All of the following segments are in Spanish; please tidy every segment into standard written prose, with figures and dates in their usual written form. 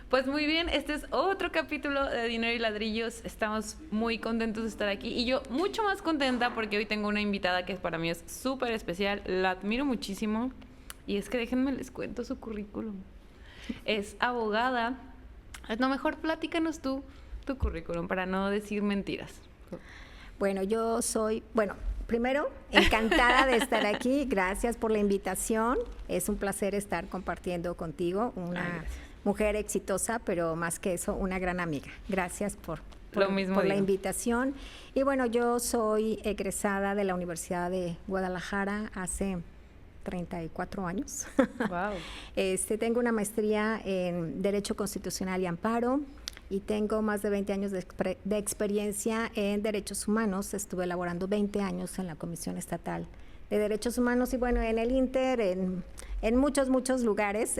Pues muy bien, este es otro capítulo de Dinero y Ladrillos. Estamos muy contentos de estar aquí y yo mucho más contenta porque hoy tengo una invitada que para mí es súper especial. La admiro muchísimo y es que déjenme les cuento su currículum. Es abogada. No, mejor platícanos tú tu currículum para no decir mentiras. Bueno, yo soy, primero, encantada de estar aquí. Gracias por la invitación. Es un placer estar compartiendo contigo, una mujer exitosa, pero más que eso, una gran amiga. Gracias por la invitación. Y bueno, yo soy egresada de la Universidad de Guadalajara hace 34 años. Wow. Tengo una maestría en Derecho Constitucional y Amparo. Y tengo más de 20 años de experiencia en derechos humanos. Estuve laborando 20 años en la Comisión Estatal de Derechos Humanos y bueno, en el Inter, en muchos lugares,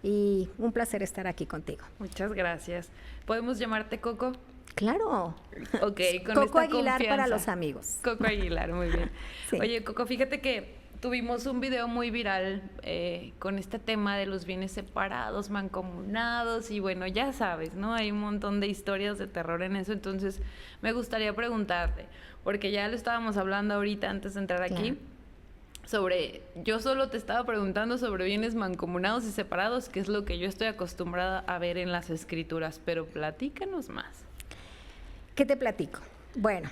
y un placer estar aquí contigo. Muchas gracias. ¿Podemos llamarte Coco? Claro. Ok, con Coco esta Aguilar confianza. para los amigos. Coco Aguilar, muy bien. Sí. Oye, Coco, fíjate que tuvimos un video muy viral con este tema de los bienes separados, mancomunados y bueno, ya sabes, ¿no? Hay un montón de historias de terror en eso, entonces me gustaría preguntarte, porque ya lo estábamos hablando ahorita antes de entrar aquí, yo solo te estaba preguntando sobre bienes mancomunados y separados, que es lo que yo estoy acostumbrada a ver en las escrituras, pero platícanos más. ¿Qué te platico? Bueno,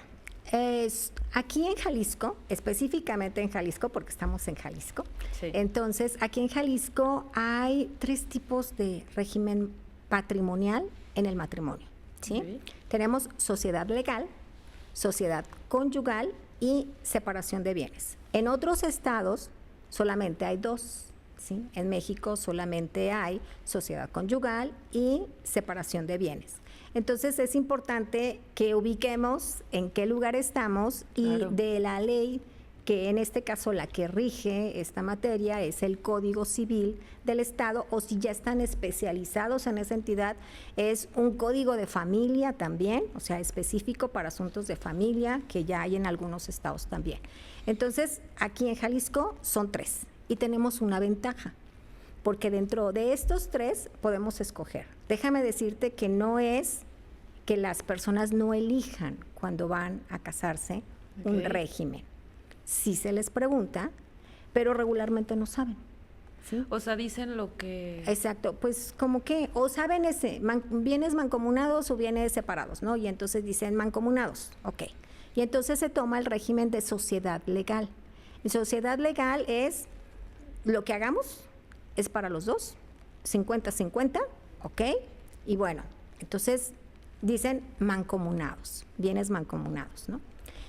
aquí en Jalisco, específicamente en Jalisco, porque estamos en Jalisco, sí. Entonces aquí en Jalisco hay 3 tipos de régimen patrimonial en el matrimonio, ¿sí? Sí. Tenemos sociedad legal, sociedad conyugal y separación de bienes. En otros estados solamente hay 2, ¿sí? En México solamente hay sociedad conyugal y separación de bienes. Entonces es importante que ubiquemos en qué lugar estamos y claro. De la ley, que en este caso la que rige esta materia es el Código Civil del Estado, o si ya están especializados en esa entidad, es un código de familia también, o sea, específico para asuntos de familia, que ya hay en algunos estados también. Entonces, aquí en Jalisco son 3 y tenemos una ventaja, porque dentro de estos 3 podemos escoger. Déjame decirte que no es que las personas no elijan cuando van a casarse un régimen. Sí se les pregunta, pero regularmente no saben. ¿Sí? O sea, dicen lo que... Exacto, pues como que, o saben bienes mancomunados o bienes separados, ¿no? Y entonces dicen mancomunados, ok. Y entonces se toma el régimen de sociedad legal. Y sociedad legal es lo que hagamos, es para los dos, 50-50, ¿ok? Y bueno, entonces dicen mancomunados, bienes mancomunados, ¿no?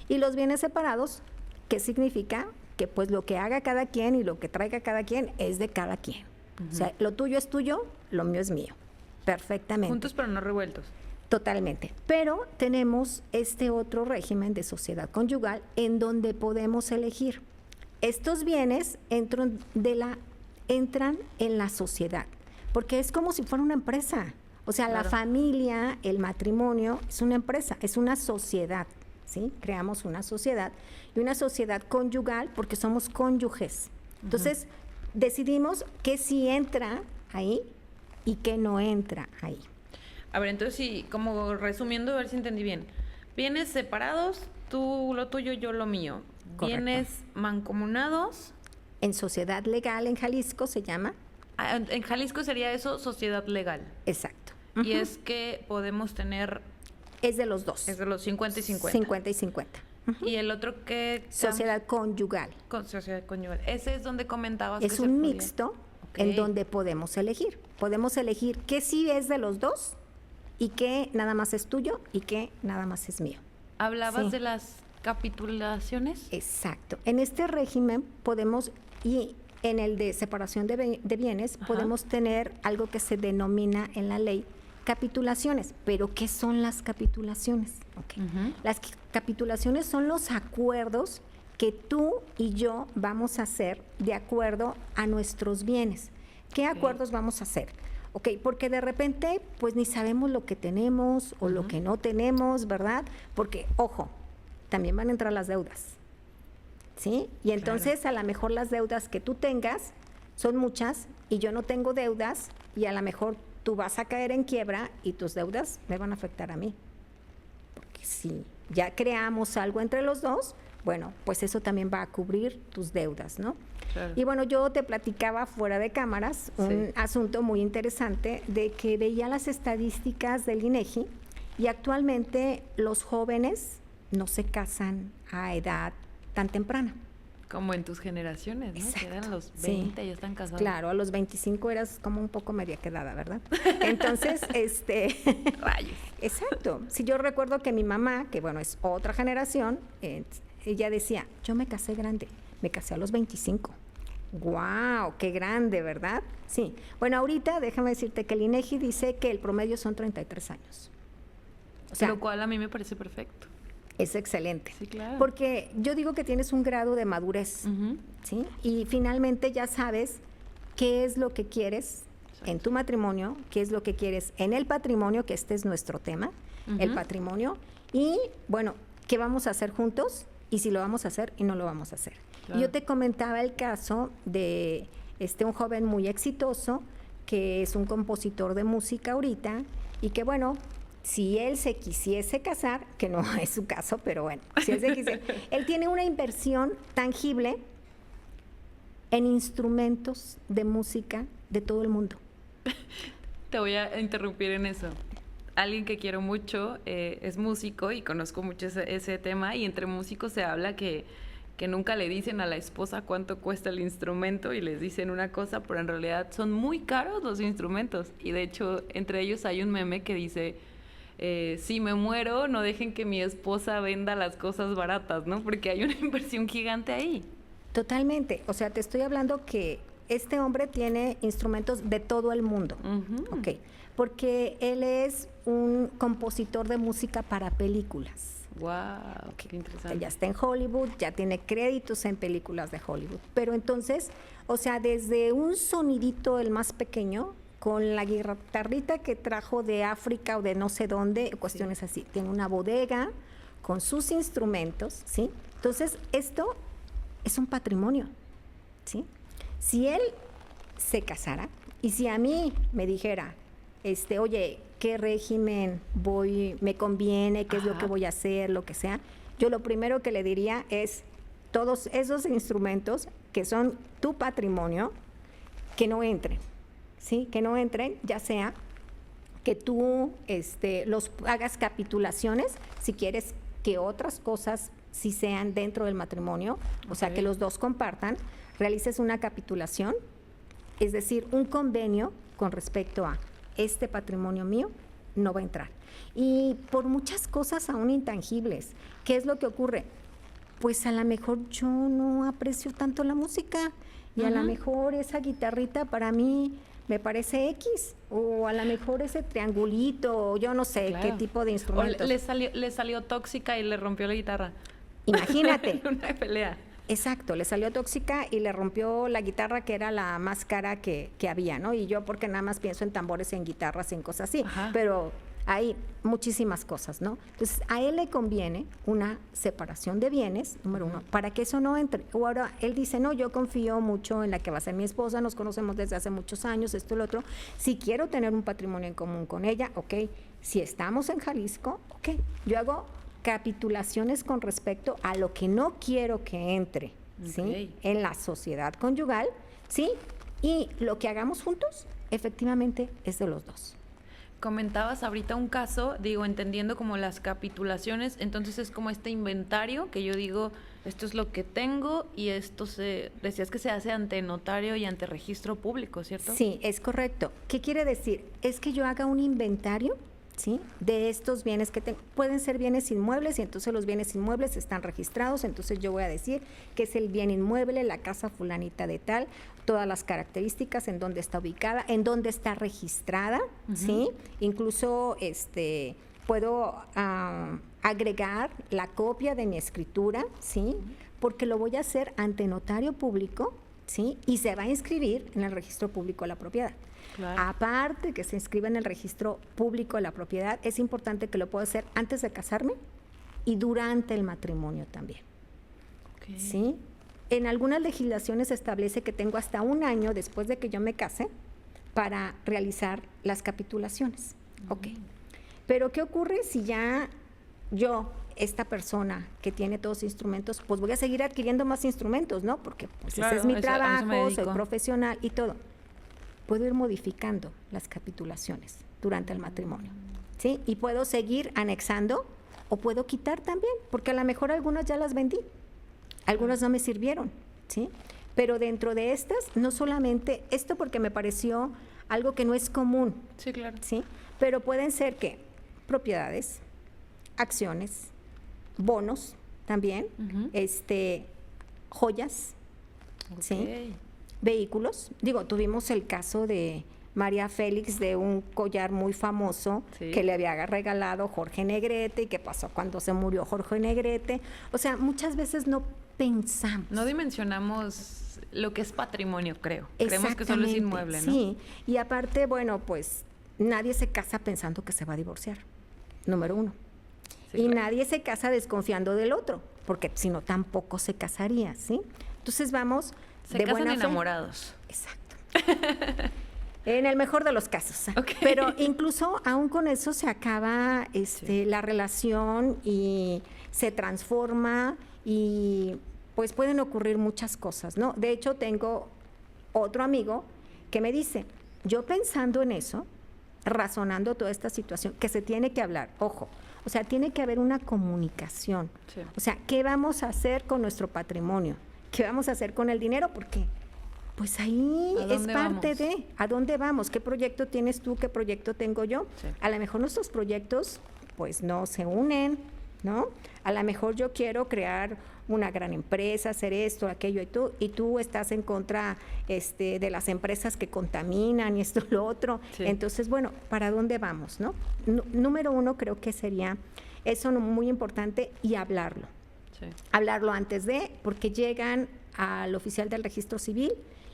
Y los bienes separados, ¿qué significa? Que pues lo que haga cada quien y lo que traiga cada quien es de cada quien. O sea, lo tuyo es tuyo, lo mío es mío, perfectamente. Juntos pero no revueltos. Totalmente, pero tenemos este otro régimen de sociedad conyugal en donde podemos elegir. Estos bienes entran en la sociedad, porque es como si fuera una empresa. O sea, claro. La familia, el matrimonio, es una empresa, es una sociedad, ¿sí? Creamos una sociedad y una sociedad conyugal porque somos cónyuges. Entonces, decidimos qué sí entra ahí y qué no entra ahí. A ver, entonces sí, como resumiendo, a ver si entendí bien. Bienes separados, tú lo tuyo, yo lo mío. Correcto. Bienes mancomunados. En sociedad legal en Jalisco se llama. En Jalisco sería eso, sociedad legal. Exacto. Y es que podemos tener... Es de los 2. Es de los 50 y 50. 50 y 50. Y el otro que... Sociedad conyugal. Sociedad conyugal. Ese es donde comentabas es que un mixto okay. En donde podemos elegir. Podemos elegir qué sí es de los 2 y qué nada más es tuyo y qué nada más es mío. ¿Hablabas de las capitulaciones? Exacto. En este régimen podemos, y en el de separación de bienes, podemos tener algo que se denomina en la ley capitulaciones. ¿Pero qué son las capitulaciones? Okay. Las capitulaciones son los acuerdos que tú y yo vamos a hacer de acuerdo a nuestros bienes. ¿Qué acuerdos vamos a hacer? Ok, porque de repente pues ni sabemos lo que tenemos o lo que no tenemos, ¿verdad? Porque, ojo, también van a entrar las deudas, ¿sí? Y entonces a lo mejor las deudas que tú tengas son muchas y yo no tengo deudas y a lo mejor tú vas a caer en quiebra y tus deudas me van a afectar a mí. Porque si ya creamos algo entre los dos, bueno, pues eso también va a cubrir tus deudas, ¿no? Claro. Y bueno, yo te platicaba fuera de cámaras un asunto muy interesante de que veía las estadísticas del INEGI y actualmente los jóvenes no se casan a edad tan temprana. Como en tus generaciones, ¿no? Exacto. Que eran los 20 y ya están casados. Claro, a los 25 eras como un poco media quedada, ¿verdad? Entonces, Rayos. exacto. Si yo recuerdo que mi mamá, que bueno, es otra generación, ella decía, yo me casé grande, me casé a los 25. ¡Guau! ¡Qué grande!, ¿verdad? Sí. Bueno, ahorita déjame decirte que el INEGI dice que el promedio son 33 años. O sea, Lo cual a mí me parece perfecto. es excelente. Sí, claro. Porque yo digo que tienes un grado de madurez, Ujú. ¿sí? Y finalmente ya sabes qué es lo que quieres en tu matrimonio, qué es lo que quieres en el patrimonio, que este es nuestro tema, el Ujú. patrimonio, y bueno, qué vamos a hacer juntos y si lo vamos a hacer y no lo vamos a hacer. Claro. Y yo te comentaba el caso de un joven muy exitoso que es un compositor de música ahorita y que bueno, si él se quisiese casar, que no es su caso, pero bueno, si él se quisiese, él tiene una inversión tangible en instrumentos de música de todo el mundo. Te voy a interrumpir en eso. Alguien que quiero mucho es músico y conozco mucho ese tema y entre músicos se habla que nunca le dicen a la esposa cuánto cuesta el instrumento y les dicen una cosa, pero en realidad son muy caros los instrumentos. Y de hecho, entre ellos hay un meme que dice, si me muero, no dejen que mi esposa venda las cosas baratas, ¿no? Porque hay una inversión gigante ahí. Totalmente. O sea, te estoy hablando que este hombre tiene instrumentos de todo el mundo. Ujú. Ok. Porque él es un compositor de música para películas. Wow, qué interesante. Ya está en Hollywood, ya tiene créditos en películas de Hollywood. Pero entonces, o sea, desde un sonidito el más pequeño, con la guitarrita que trajo de África o de no sé dónde, cuestiones así. Tiene una bodega con sus instrumentos, ¿sí? Entonces, esto es un patrimonio, ¿sí? Si él se casara y si a mí me dijera, oye, ¿qué régimen me conviene? ¿Qué es lo Ajá. que voy a hacer? Lo que sea. Yo lo primero que le diría es todos esos instrumentos que son tu patrimonio, que no entren, ¿sí? Que no entren, ya sea que tú los hagas capitulaciones, si quieres que otras cosas sí sean dentro del matrimonio, o sea, Ok. que los dos compartan, realices una capitulación, es decir, un convenio con respecto a este patrimonio mío no va a entrar. Y por muchas cosas aún intangibles, ¿qué es lo que ocurre? Pues a lo mejor yo no aprecio tanto la música y a lo Ujú. mejor esa guitarrita para mí me parece X, o a lo mejor ese triangulito, o yo no sé Claro. qué tipo de O instrumentos. le salió tóxica y le rompió la guitarra. Imagínate. En una pelea. Exacto, le salió tóxica y le rompió la guitarra que era la más cara que había, ¿no? Y yo porque nada más pienso en tambores, en guitarras, en cosas así, Ajá. pero hay muchísimas cosas, ¿no? Entonces, a él le conviene una separación de bienes, número uno, para que eso no entre. O ahora, él dice, no, yo confío mucho en la que va a ser mi esposa, nos conocemos desde hace muchos años, esto y lo otro. Si quiero tener un patrimonio en común con ella, ok. Si estamos en Jalisco, ok. Yo hago capitulaciones con respecto a lo que no quiero que entre, ¿sí? Ok. En la sociedad conyugal, ¿sí? Y lo que hagamos juntos, efectivamente, es de los dos. Comentabas ahorita un caso, digo, entendiendo como las capitulaciones, entonces es como este inventario que yo digo, esto es lo que tengo y esto decías que se hace ante notario y ante registro público, ¿cierto? Sí, es correcto. ¿Qué quiere decir? Es que yo haga un inventario, ¿sí? De estos bienes que tengo. Pueden ser bienes inmuebles y entonces los bienes inmuebles están registrados, entonces yo voy a decir que es el bien inmueble, la casa fulanita de tal, todas las características, en dónde está ubicada, en dónde está registrada, ¿sí? Incluso puedo agregar la copia de mi escritura, ¿sí? Porque lo voy a hacer ante notario público, ¿sí? Y se va a inscribir en el registro público de la propiedad. Claro. Aparte que se inscriba en el registro público de la propiedad, es importante que lo pueda hacer antes de casarme y durante el matrimonio también, Ok. ¿sí? En algunas legislaciones se establece que tengo hasta un año después de que yo me case para realizar las capitulaciones. Ok. Pero ¿qué ocurre si ya yo, esta persona que tiene todos los instrumentos, pues voy a seguir adquiriendo más instrumentos, ¿no? Porque pues Claro, ese es mi a eso me trabajo, soy dedico. profesional y todo. Puedo ir modificando las capitulaciones durante el matrimonio, ¿sí? Y puedo seguir anexando o puedo quitar también, porque a lo mejor algunas ya las vendí, algunas no me sirvieron, ¿sí? Pero dentro de estas, no solamente esto, porque me pareció algo que no es común, Sí, claro. ¿sí? Pero pueden ser que propiedades, acciones, bonos también, Ujú. joyas, ¿sí? Ok. Vehículos. Digo, tuvimos el caso de María Félix, de un collar muy famoso Sí. que le había regalado Jorge Negrete, y qué pasó cuando se murió Jorge Negrete. O sea, muchas veces no pensamos. No dimensionamos lo que es patrimonio, creo. Creemos que solo es Exactamente, inmueble, ¿no? Sí, y aparte, bueno, pues nadie se casa pensando que se va a divorciar, número uno. Sí, Y claro. nadie se casa desconfiando del otro, porque si no tampoco se casaría, ¿sí? Entonces vamos Se de casan buena fe. enamorados. Exacto. En el mejor de los casos. Ok. Pero incluso aún con eso se acaba la relación y se transforma y pues pueden ocurrir muchas cosas, ¿no? De hecho, tengo otro amigo que me dice, yo pensando en eso, razonando toda esta situación, que se tiene que hablar, ojo, o sea, tiene que haber una comunicación. Sí. O sea, ¿qué vamos a hacer con nuestro patrimonio? ¿Qué vamos a hacer con el dinero? Porque pues ahí ¿A es dónde parte vamos? de a dónde vamos, qué proyecto tienes tú, qué proyecto tengo yo. Sí. A lo mejor nuestros proyectos pues no se unen, ¿no? A lo mejor yo quiero crear una gran empresa, hacer esto, aquello y tú estás en contra de las empresas que contaminan y esto, lo otro. Sí. Entonces, bueno, ¿para dónde vamos, no? Número uno creo que sería eso muy importante y hablarlo. Sí. Hablarlo antes de, porque llegan al oficial del registro civil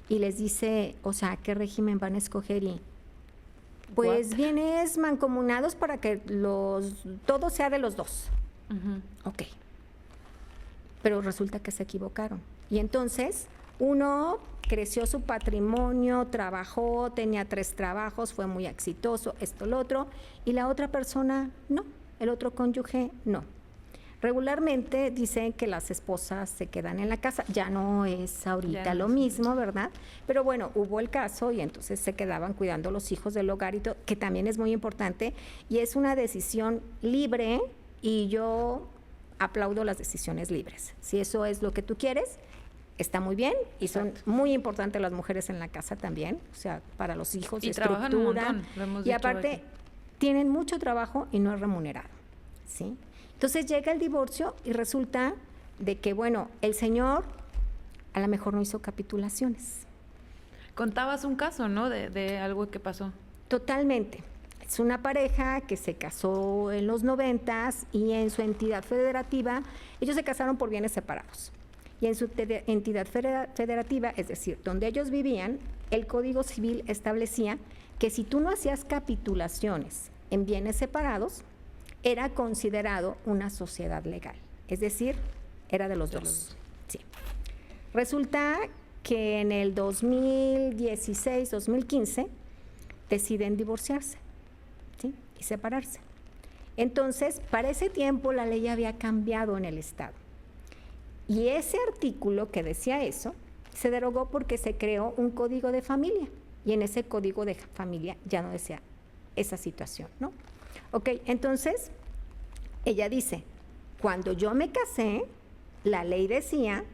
y les dice, o sea, ¿qué régimen van a escoger? Y pues What? vienes mancomunados para que todo sea de los dos. Ujú. Ok. Pero resulta que se equivocaron. Y entonces uno creció su patrimonio, trabajó, tenía 3 trabajos, fue muy exitoso, esto, lo otro, y la otra persona no, el otro cónyuge no. Regularmente dicen que las esposas se quedan en la casa, ya no es ahorita Ya no lo es mismo, ¿verdad? Pero bueno, hubo el caso y entonces se quedaban cuidando los hijos del hogar y todo, que también es muy importante y es una decisión libre y yo aplaudo las decisiones libres. Si eso es lo que tú quieres, está muy bien y son muy importantes las mujeres en la casa también, o sea, para los hijos, Y trabajan un estructura. montón, lo hemos Y dicho aparte, aquí. tienen mucho trabajo y no es remunerado, ¿sí? Entonces llega el divorcio y resulta de que, bueno, el señor a lo mejor no hizo capitulaciones. Contabas un caso, ¿no? De algo que pasó. Totalmente. Es una pareja que se casó en los 90s y en su entidad federativa, ellos se casaron por bienes separados. Y en su entidad federativa, es decir, donde ellos vivían, el Código Civil establecía que si tú no hacías capitulaciones en bienes separados, era considerado una sociedad legal. Es decir, era de los dos. Sí. Resulta que en el 2016, 2015, deciden divorciarse, ¿sí? Y separarse. Entonces, para ese tiempo la ley había cambiado en el Estado. Y ese artículo que decía eso, se derogó porque se creó un código de familia. Y en ese código de familia ya no decía esa situación, ¿no? Ok, entonces, ella dice, cuando yo me casé, la ley decía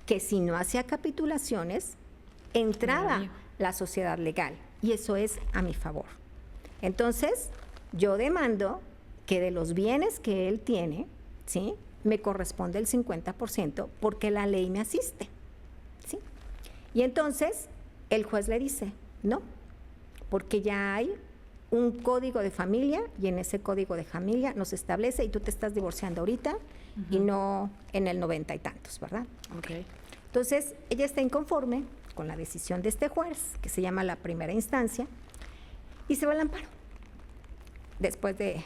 que si no hacía capitulaciones, entraba la sociedad legal. Y eso es a mi favor. Entonces, yo demando que de los bienes que él tiene, ¿sí?, me corresponde el 50% porque la ley me asiste, ¿sí? Y entonces, el juez le dice, no, porque ya hay un código de familia y en ese código de familia nos establece y tú te estás divorciando ahorita y no en el 90 y tantos, ¿verdad? Ok. Entonces, ella está inconforme con la decisión de este juez, que se llama la primera instancia, y se va al amparo. Después de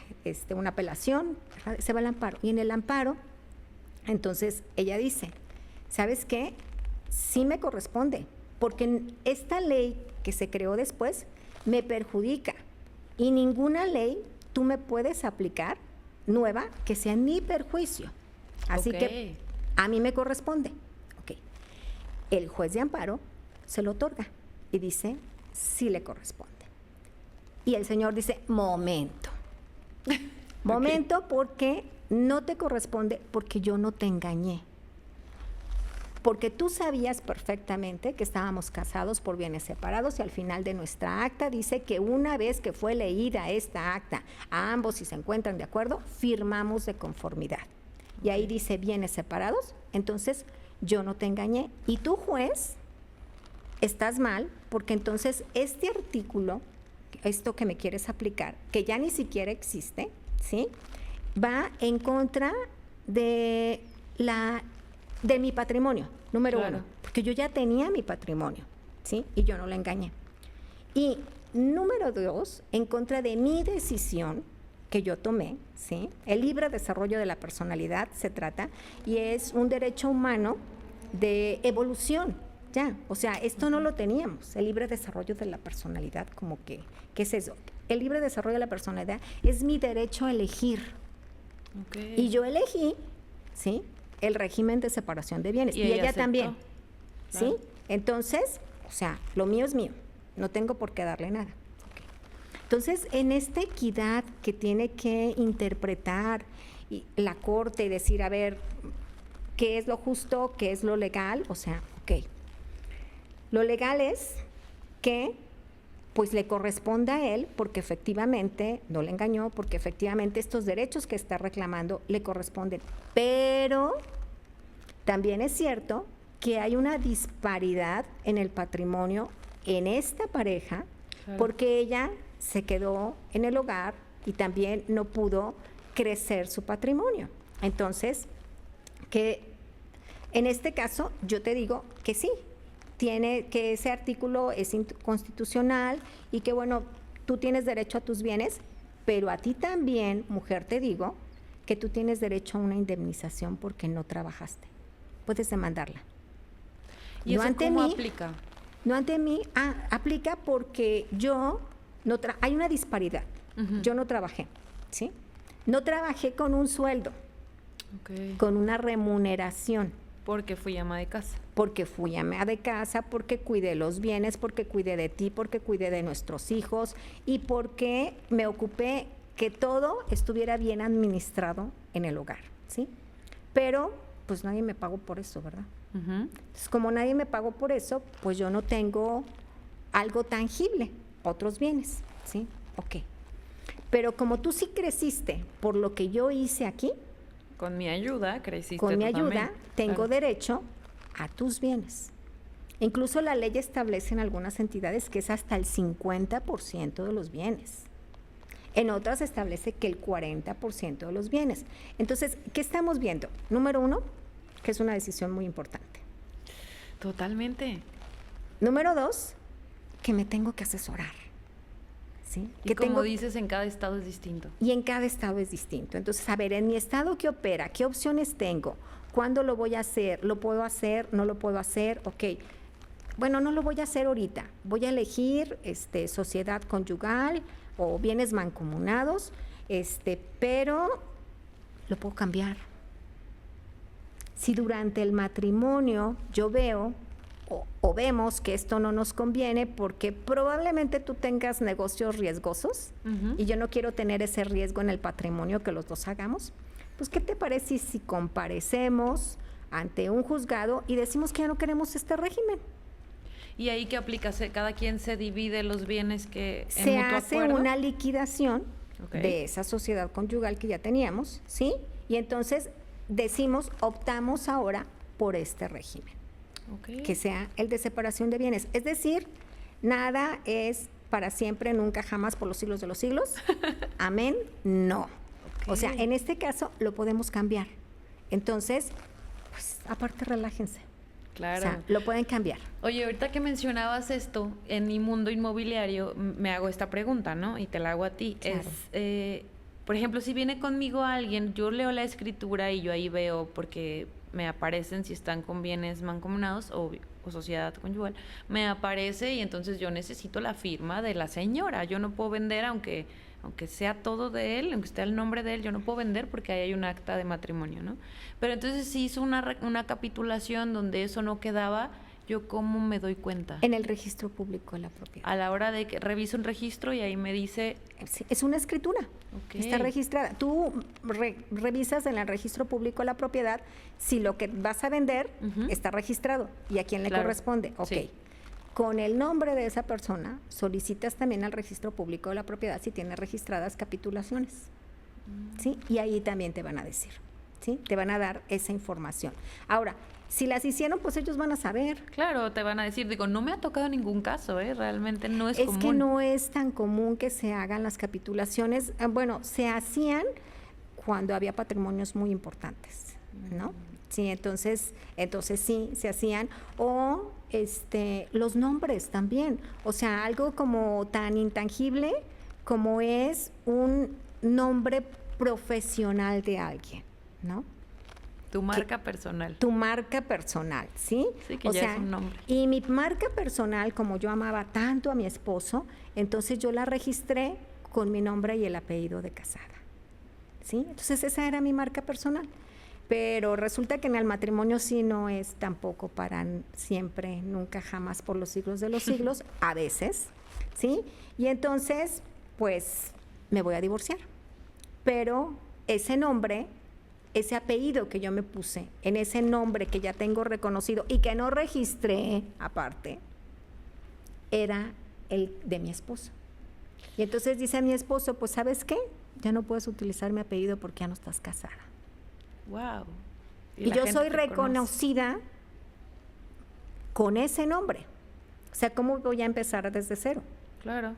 una apelación, ¿verdad?, se va al amparo. Y en el amparo, entonces, ella dice, ¿sabes qué? Sí me corresponde, porque esta ley que se creó después me perjudica. Y ninguna ley tú me puedes aplicar nueva que sea en mi perjuicio. Así que a mí me corresponde. Ok. El juez de amparo se lo otorga y dice, sí le corresponde. Y el señor dice, momento. Momento, porque no te corresponde, porque yo no te engañé. Porque tú sabías perfectamente que estábamos casados por bienes separados y al final de nuestra acta dice que una vez que fue leída esta acta a ambos, si se encuentran de acuerdo, firmamos de conformidad. Y ahí dice bienes separados, entonces yo no te engañé. Y tú, juez, estás mal, porque entonces este artículo, esto que me quieres aplicar, que ya ni siquiera existe, ¿sí?, va en contra de mi patrimonio, número uno, porque yo ya tenía mi patrimonio, ¿sí?, y yo no la engañé. Y número dos, en contra de mi decisión que yo tomé, ¿sí? El libre desarrollo de la personalidad se trata, y es un derecho humano de evolución, ya, o sea, esto no lo teníamos, el libre desarrollo de la personalidad, como que, ¿qué es eso? El libre desarrollo de la personalidad es mi derecho a elegir. Okay. Y yo elegí, ¿sí?, el régimen de separación de bienes, y ella aceptó también, ¿sí? Claro. Entonces, o sea, lo mío es mío, no tengo por qué darle nada. Okay. Entonces, en esta equidad que tiene que interpretar la Corte y decir, a ver, ¿qué es lo justo, qué es lo legal? O sea, ok, lo legal es que pues le corresponde a él, porque efectivamente no le engañó, porque efectivamente estos derechos que está reclamando le corresponden. Pero también es cierto que hay una disparidad en el patrimonio en esta pareja, claro, porque ella se quedó en el hogar y también no pudo crecer su patrimonio. Entonces, que en este caso yo te digo que sí, tiene que ese artículo es inconstitucional y que, bueno, tú tienes derecho a tus bienes, pero a ti también, mujer, te digo que tú tienes derecho a una indemnización porque no trabajaste. Puedes demandarla. ¿Y no eso ante cómo mí, aplica? No ante mí, aplica porque yo no hay una disparidad. Yo no trabajé, ¿sí? No trabajé con un sueldo, con una remuneración. Porque fui ama de casa. Porque fui ama de casa, porque cuidé los bienes, porque cuidé de ti, porque cuidé de nuestros hijos y porque me ocupé que todo estuviera bien administrado en el hogar, ¿sí? Pero, pues nadie me pagó por eso, ¿verdad? Entonces, como nadie me pagó por eso, pues yo no tengo algo tangible, otros bienes, ¿sí? Ok. Pero como tú sí creciste por lo que yo hice aquí, con mi ayuda creciste. Con mi ayuda también, tengo claro, derecho a tus bienes. Incluso la ley establece en algunas entidades que es hasta el 50% de los bienes. En otras establece que el 40% de los bienes. Entonces, ¿qué estamos viendo? Número uno, que es una decisión muy importante. Totalmente. Número dos, que me tengo que asesorar. ¿Sí? Y que como dices, en cada estado es distinto. Y en cada estado es distinto. Entonces, a ver, en mi estado, ¿qué opera? ¿Qué opciones tengo? ¿Cuándo lo voy a hacer? ¿Lo puedo hacer? ¿No lo puedo hacer? Ok. Bueno, no lo voy a hacer ahorita. Voy a elegir sociedad conyugal o bienes mancomunados, pero lo puedo cambiar. Si durante el matrimonio yo veo o vemos que esto no nos conviene porque probablemente tú tengas negocios riesgosos y yo no quiero tener ese riesgo en el patrimonio que los dos hagamos, pues ¿qué te parece si comparecemos ante un juzgado y decimos que ya no queremos este régimen? ¿Y ahí qué aplica? ¿Cada quien se divide los bienes que en se mutuo hace acuerdo? Una liquidación de esa sociedad conyugal que ya teníamos, ¿sí? Y entonces optamos ahora por este régimen. Que sea el de separación de bienes. Es decir, nada es para siempre, nunca, jamás, por los siglos de los siglos. Amén, no. O sea, en este caso lo podemos cambiar. Entonces, pues aparte relájense. Claro. O sea, lo pueden cambiar. Oye, ahorita que mencionabas esto, en mi mundo inmobiliario me hago esta pregunta, ¿no? Y te la hago a ti. Claro. Por ejemplo, si viene conmigo alguien, yo leo la escritura y yo ahí veo porque me aparecen si están con bienes mancomunados o o sociedad conyugal, me aparece y entonces yo necesito la firma de la señora. Yo no puedo vender aunque sea todo de él, aunque esté el nombre de él, yo no puedo vender porque ahí hay un acta de matrimonio, ¿no? Pero entonces sí hizo una capitulación donde eso no quedaba. ¿Yo cómo me doy cuenta? En el registro público de la propiedad. A la hora de que reviso un registro y ahí me dice... Sí, es una escritura, está registrada. Tú revisas en el registro público de la propiedad si lo que vas a vender está registrado y a quién le corresponde. Ok. Sí. Con el nombre de esa persona solicitas también al registro público de la propiedad si tiene registradas capitulaciones. ¿Sí? Y ahí también te van a decir, ¿sí? Te van a dar esa información. Ahora, si las hicieron, pues ellos van a saber. Claro, te van a decir, digo, no me ha tocado ningún caso, realmente no es común. Es que no es tan común que se hagan las capitulaciones. Bueno, se hacían cuando había patrimonios muy importantes, ¿no? Sí, entonces sí, se hacían. O los nombres también. O sea, algo como tan intangible como es un nombre profesional de alguien, ¿no? Tu marca personal. Tu marca personal, ¿sí? Sí, que ya es un nombre. Y mi marca personal, como yo amaba tanto a mi esposo, entonces yo la registré con mi nombre y el apellido de casada, ¿sí? Entonces esa era mi marca personal. Pero resulta que en el matrimonio sí no es tampoco para siempre, nunca, jamás, por los siglos de los siglos, a veces, ¿sí? Y entonces, pues, me voy a divorciar. Pero ese nombre, ese apellido que yo me puse, en ese nombre que ya tengo reconocido y que no registré aparte, era el de mi esposo. Y entonces dice a mi esposo, pues ¿sabes qué? Ya no puedes utilizar mi apellido porque ya no estás casada. Wow. Y yo soy reconocida con ese nombre. O sea, ¿cómo voy a empezar desde cero? Claro.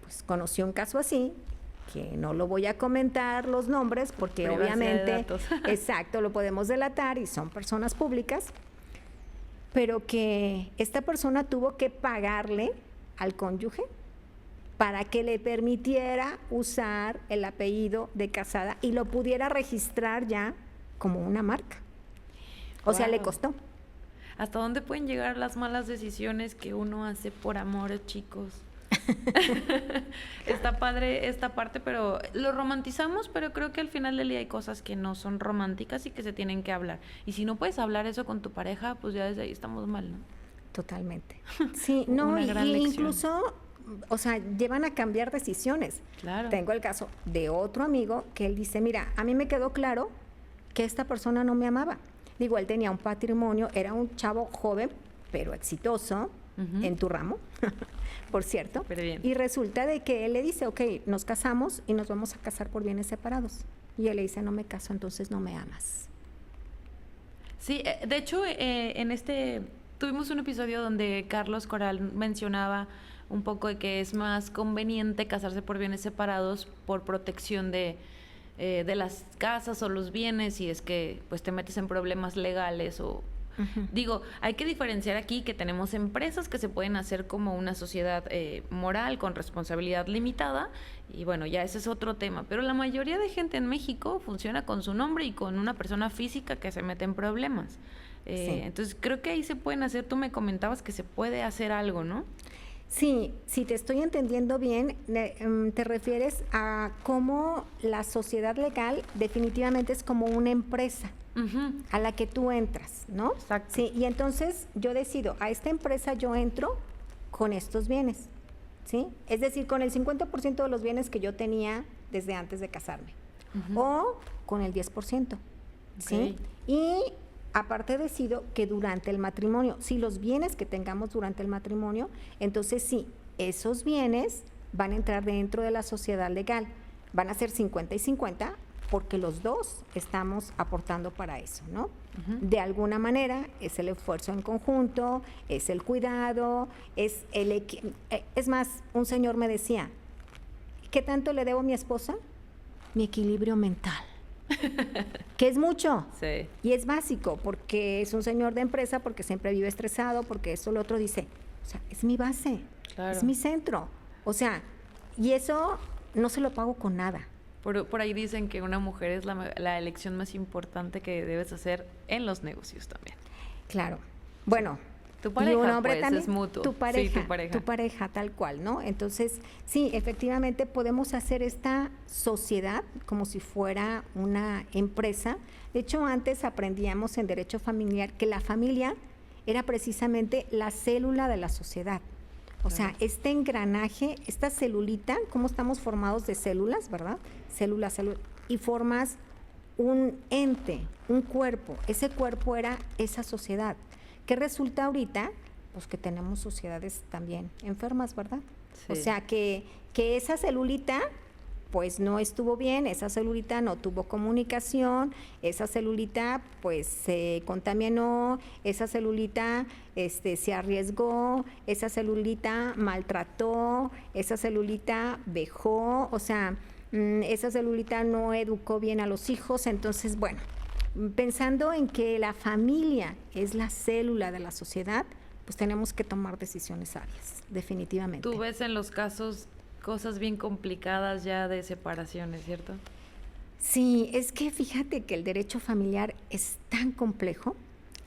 Pues conocí un caso así, que no lo voy a comentar los nombres porque obviamente, exacto, lo podemos delatar y son personas públicas, pero que esta persona tuvo que pagarle al cónyuge para que le permitiera usar el apellido de casada y lo pudiera registrar ya como una marca. O sea, le costó. ¿Hasta dónde pueden llegar las malas decisiones que uno hace por amor, chicos? Está padre esta parte, pero lo romantizamos, pero creo que al final del día hay cosas que no son románticas y que se tienen que hablar. Y si no puedes hablar eso con tu pareja, pues ya desde ahí estamos mal, ¿no? Totalmente. Sí, no, y incluso, o sea, llevan a cambiar decisiones. Claro. Tengo el caso de otro amigo que él dice, mira, a mí me quedó claro que esta persona no me amaba. Digo, él tenía un patrimonio, era un chavo joven, pero exitoso, en tu ramo, por cierto. Pero bien. Y resulta de que él le dice, ok, nos casamos y nos vamos a casar por bienes separados. Y él le dice, no me caso, entonces no me amas. Sí, de hecho, tuvimos un episodio donde Carlos Coral mencionaba un poco de que es más conveniente casarse por bienes separados por protección de las casas o los bienes, si es que pues te metes en problemas legales o... Digo, hay que diferenciar aquí que tenemos empresas que se pueden hacer como una sociedad moral con responsabilidad limitada y bueno, ya ese es otro tema, pero la mayoría de gente en México funciona con su nombre y con una persona física que se mete en problemas. Sí. Entonces creo que ahí se pueden hacer, tú me comentabas que se puede hacer algo, ¿no? Sí, si te estoy entendiendo bien, te refieres a cómo la sociedad legal definitivamente es como una empresa a la que tú entras, ¿no? Exacto. Sí, y entonces yo decido, a esta empresa yo entro con estos bienes, ¿sí? Es decir, con el 50% de los bienes que yo tenía desde antes de casarme, o con el 10%, ¿sí? Y aparte decido que durante el matrimonio, si los bienes que tengamos durante el matrimonio, entonces sí, esos bienes van a entrar dentro de la sociedad legal, van a ser 50 y 50, porque los dos estamos aportando para eso, ¿no? De alguna manera es el esfuerzo en conjunto, es el cuidado, es más, un señor me decía, ¿qué tanto le debo a mi esposa? Mi equilibrio mental. Que es mucho, sí. Y es básico, porque es un señor de empresa, porque siempre vive estresado, porque esto, lo otro, dice, o sea, es mi base, claro. Es mi centro, o sea, y eso no se lo pago con nada. Por ahí dicen que una mujer es la elección más importante que debes hacer en los negocios también. Claro, bueno, Tu pareja, y un hombre pues, también, es mutuo. tu pareja, Sí, tu pareja. tu pareja tal cual, ¿no? Entonces, sí, efectivamente podemos hacer esta sociedad como si fuera una empresa. De hecho, antes aprendíamos en derecho familiar que la familia era precisamente la célula de la sociedad. O sea, este engranaje, esta celulita, cómo estamos formados de células, ¿verdad? Células, y formas un ente, un cuerpo. Ese cuerpo era esa sociedad. ¿Qué resulta ahorita? Pues que tenemos sociedades también enfermas, ¿verdad? Sí. O sea, que esa celulita pues no estuvo bien, esa celulita no tuvo comunicación, esa celulita pues se contaminó, esa celulita se arriesgó, esa celulita maltrató, esa celulita vejó, o sea, esa celulita no educó bien a los hijos. Entonces, bueno, pensando en que la familia es la célula de la sociedad, pues tenemos que tomar decisiones sabias, definitivamente. Tú ves en los casos cosas bien complicadas ya de separaciones, ¿cierto? Sí, es que fíjate que el derecho familiar es tan complejo,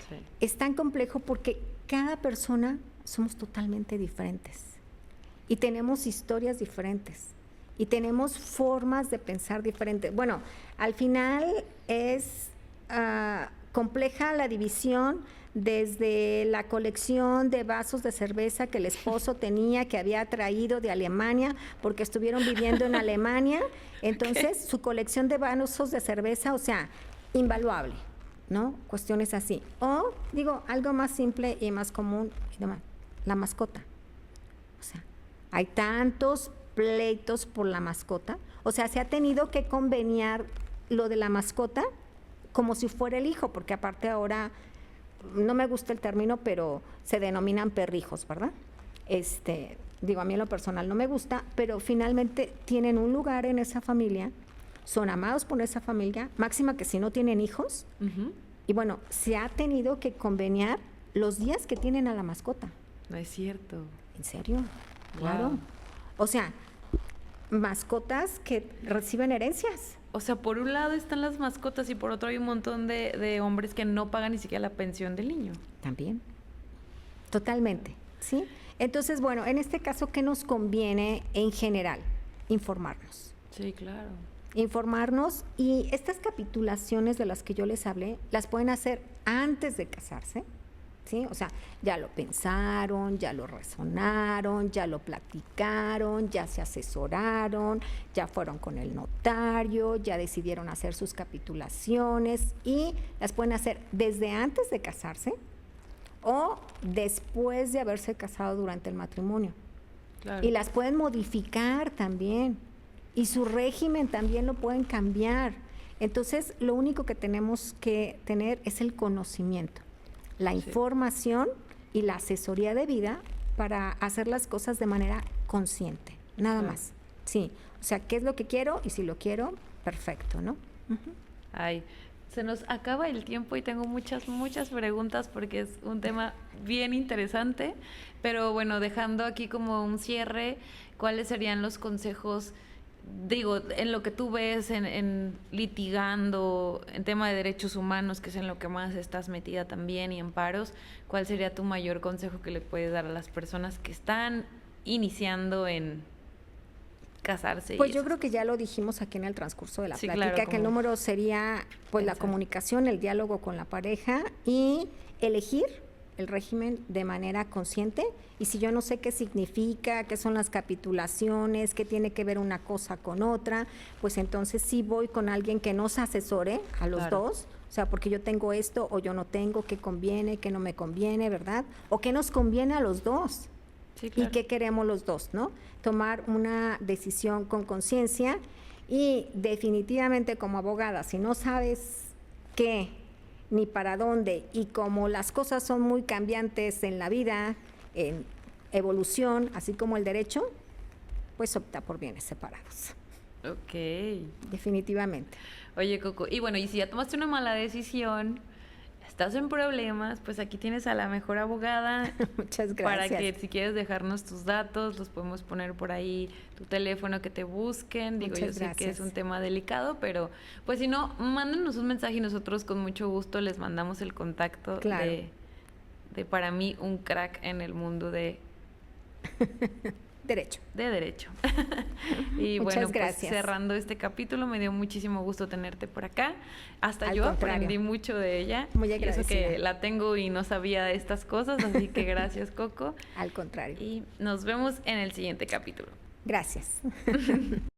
Sí. es tan complejo porque cada persona somos totalmente diferentes y tenemos historias diferentes y tenemos formas de pensar diferentes. Bueno, al final es compleja la división desde la colección de vasos de cerveza que el esposo tenía, que había traído de Alemania, porque estuvieron viviendo en Alemania. Entonces, su colección de vasos de cerveza, o sea, invaluable, ¿no? Cuestiones así. O, digo, algo más simple y más común, la mascota. O sea, hay tantos pleitos por la mascota. O sea, se ha tenido que conveniar lo de la mascota como si fuera el hijo, porque aparte ahora, no me gusta el término, pero se denominan perrijos, ¿verdad? Digo, a mí en lo personal no me gusta, pero finalmente tienen un lugar en esa familia, son amados por esa familia, máxima que si no tienen hijos, y bueno, se ha tenido que conveniar los días que tienen a la mascota. No es cierto. ¿En serio? Claro. Wow. O sea, mascotas que reciben herencias. O sea, por un lado están las mascotas y por otro hay un montón de hombres que no pagan ni siquiera la pensión del niño. También. Totalmente, ¿sí? Entonces, bueno, en este caso, ¿qué nos conviene en general? Informarnos. Sí, claro. Informarnos, y estas capitulaciones de las que yo les hablé, las pueden hacer antes de casarse, ¿sí? O sea, ya lo pensaron, ya lo razonaron, ya lo platicaron, ya se asesoraron, ya fueron con el notario, ya decidieron hacer sus capitulaciones, y las pueden hacer desde antes de casarse o después de haberse casado durante el matrimonio. Claro. Y las pueden modificar también, y su régimen también lo pueden cambiar. Entonces, lo único que tenemos que tener es el conocimiento, la información y la asesoría de vida para hacer las cosas de manera consciente, nada más. Sí, o sea, ¿qué es lo que quiero? Y si lo quiero, perfecto, ¿no? Ay, se nos acaba el tiempo y tengo muchas preguntas porque es un tema bien interesante, pero bueno, dejando aquí como un cierre, ¿cuáles serían los consejos? Digo, en lo que tú ves en litigando, en tema de derechos humanos, que es en lo que más estás metida también, y amparos, ¿cuál sería tu mayor consejo que le puedes dar a las personas que están iniciando en casarse? Pues yo creo que ya lo dijimos aquí en el transcurso de la plática, claro, que el número sería pues la comunicación, el diálogo con la pareja y elegir el régimen de manera consciente. Y si yo no sé qué significa, qué son las capitulaciones, qué tiene que ver una cosa con otra, pues entonces sí voy con alguien que nos asesore a los dos, o sea, porque yo tengo esto o yo no tengo, qué conviene, qué no me conviene, ¿verdad? O qué nos conviene a los dos. Sí, claro. Y qué queremos los dos, ¿no? Tomar una decisión con conciencia. Y definitivamente, como abogada, si no sabes qué ni para dónde, y como las cosas son muy cambiantes en la vida, en evolución, así como el derecho, pues opta por bienes separados. Ok. Definitivamente. Oye, Coco, y bueno, y si ya tomaste una mala decisión, estás en problemas, pues aquí tienes a la mejor abogada. Muchas gracias. Para que si quieres dejarnos tus datos, los podemos poner por ahí, tu teléfono, que te busquen. Digo, Muchas yo gracias. sé que es un tema delicado, pero pues si no, mándenos un mensaje y nosotros con mucho gusto les mandamos el contacto claro. de para mí un crack en el mundo de Derecho. De derecho. Y Muchas bueno, gracias. pues cerrando este capítulo, me dio muchísimo gusto tenerte por acá. Hasta Al yo contrario. aprendí mucho de ella. Muy Y eso agradecida. que la tengo y no sabía de estas cosas, así que gracias, Coco. Al contrario. Y nos vemos en el siguiente capítulo. Gracias.